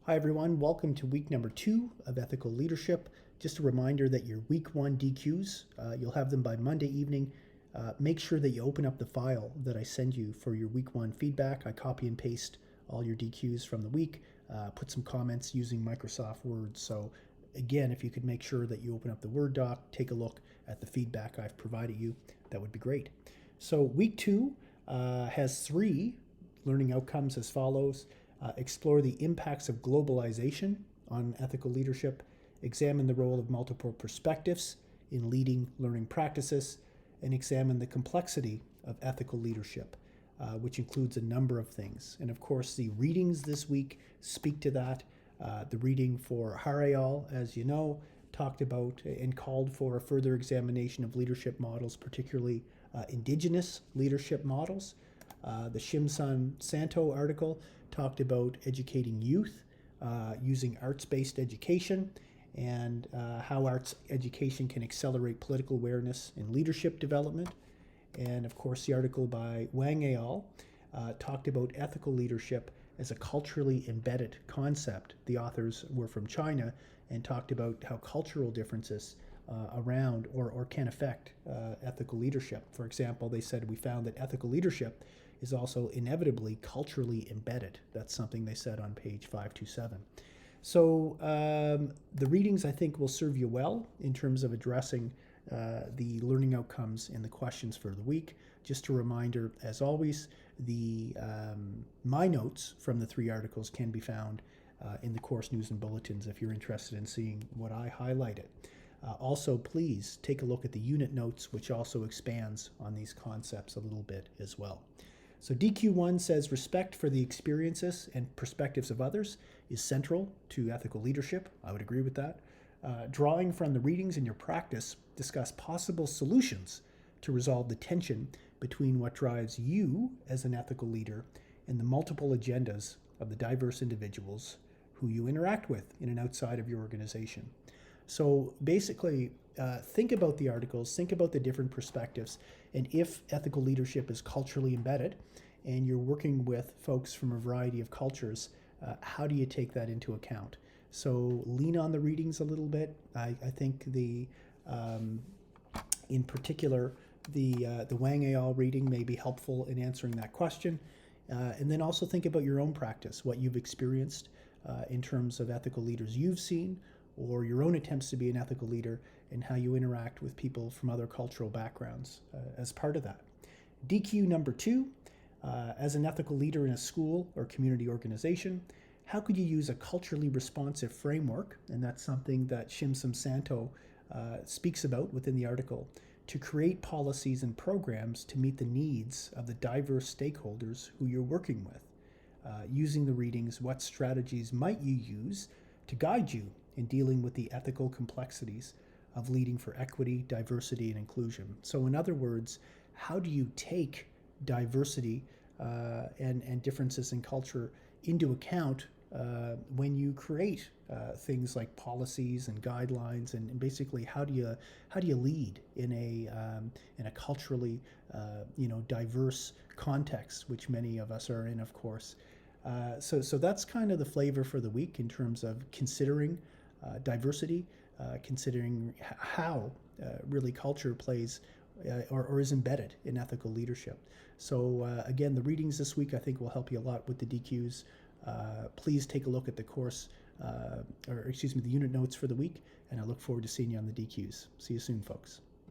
Hi everyone, welcome to week number 2 of Ethical Leadership. Just a reminder that your week 1 DQs, you'll have them by Monday evening. Make sure that you open up the file that I send you for your week 1 feedback. I copy and paste all your DQs from the week, put some comments using Microsoft Word. So again, if you could make sure that you open up the Word doc, take a look at the feedback I've provided you, that would be great. So week 2 has 3 learning outcomes as follows. Explore the impacts of globalization on ethical leadership, examine the role of multiple perspectives in leading learning practices, and examine the complexity of ethical leadership, which includes a number of things. And of course, the readings this week speak to that. The reading for Harayal, as you know, talked about and called for a further examination of leadership models, particularly indigenous leadership models. The Shimsun Santo article talked about educating youth using arts-based education and how arts education can accelerate political awareness and leadership development. And of course, the article by Wang et al. Talked about ethical leadership as a culturally embedded concept. The authors were from China and talked about how cultural differences around or can affect ethical leadership. For example, they said, we found that ethical leadership is also inevitably culturally embedded. That's something they said on page 527. So the readings, I think, will serve you well in terms of addressing the learning outcomes and the questions for the week. Just a reminder, as always, my notes from the 3 articles can be found in the course news and bulletins if you're interested in seeing what I highlighted. Also, please take a look at the unit notes, which also expands on these concepts a little bit as well. So DQ1 says respect for the experiences and perspectives of others is central to ethical leadership. I would agree with that. Drawing from the readings in your practice, discuss possible solutions to resolve the tension between what drives you as an ethical leader and the multiple agendas of the diverse individuals who you interact with in and outside of your organization. So basically, think about the articles, think about the different perspectives, and if ethical leadership is culturally embedded and you're working with folks from a variety of cultures, how do you take that into account? So lean on the readings a little bit. I think in particular, the Wang et al. Reading may be helpful in answering that question. And then also think about your own practice, what you've experienced in terms of ethical leaders you've seen, or your own attempts to be an ethical leader, and how you interact with people from other cultural backgrounds as part of that. DQ number 2, as an ethical leader in a school or community organization, how could you use a culturally responsive framework, and that's something that Shimsun Santo speaks about within the article, to create policies and programs to meet the needs of the diverse stakeholders who you're working with. Using the readings, what strategies might you use to guide you in dealing with the ethical complexities of leading for equity, diversity, and inclusion? So in other words, how do you take diversity and differences in culture into account when you create things like policies and guidelines, and basically how do you lead in a culturally diverse context, which many of us are in, of course. So that's kind of the flavor for the week in terms of considering diversity, considering how really culture plays or is embedded in ethical leadership. So again, the readings this week I think will help you a lot with the DQs. Please take a look at the course, the unit notes for the week, and I look forward to seeing you on the DQs. See you soon, folks.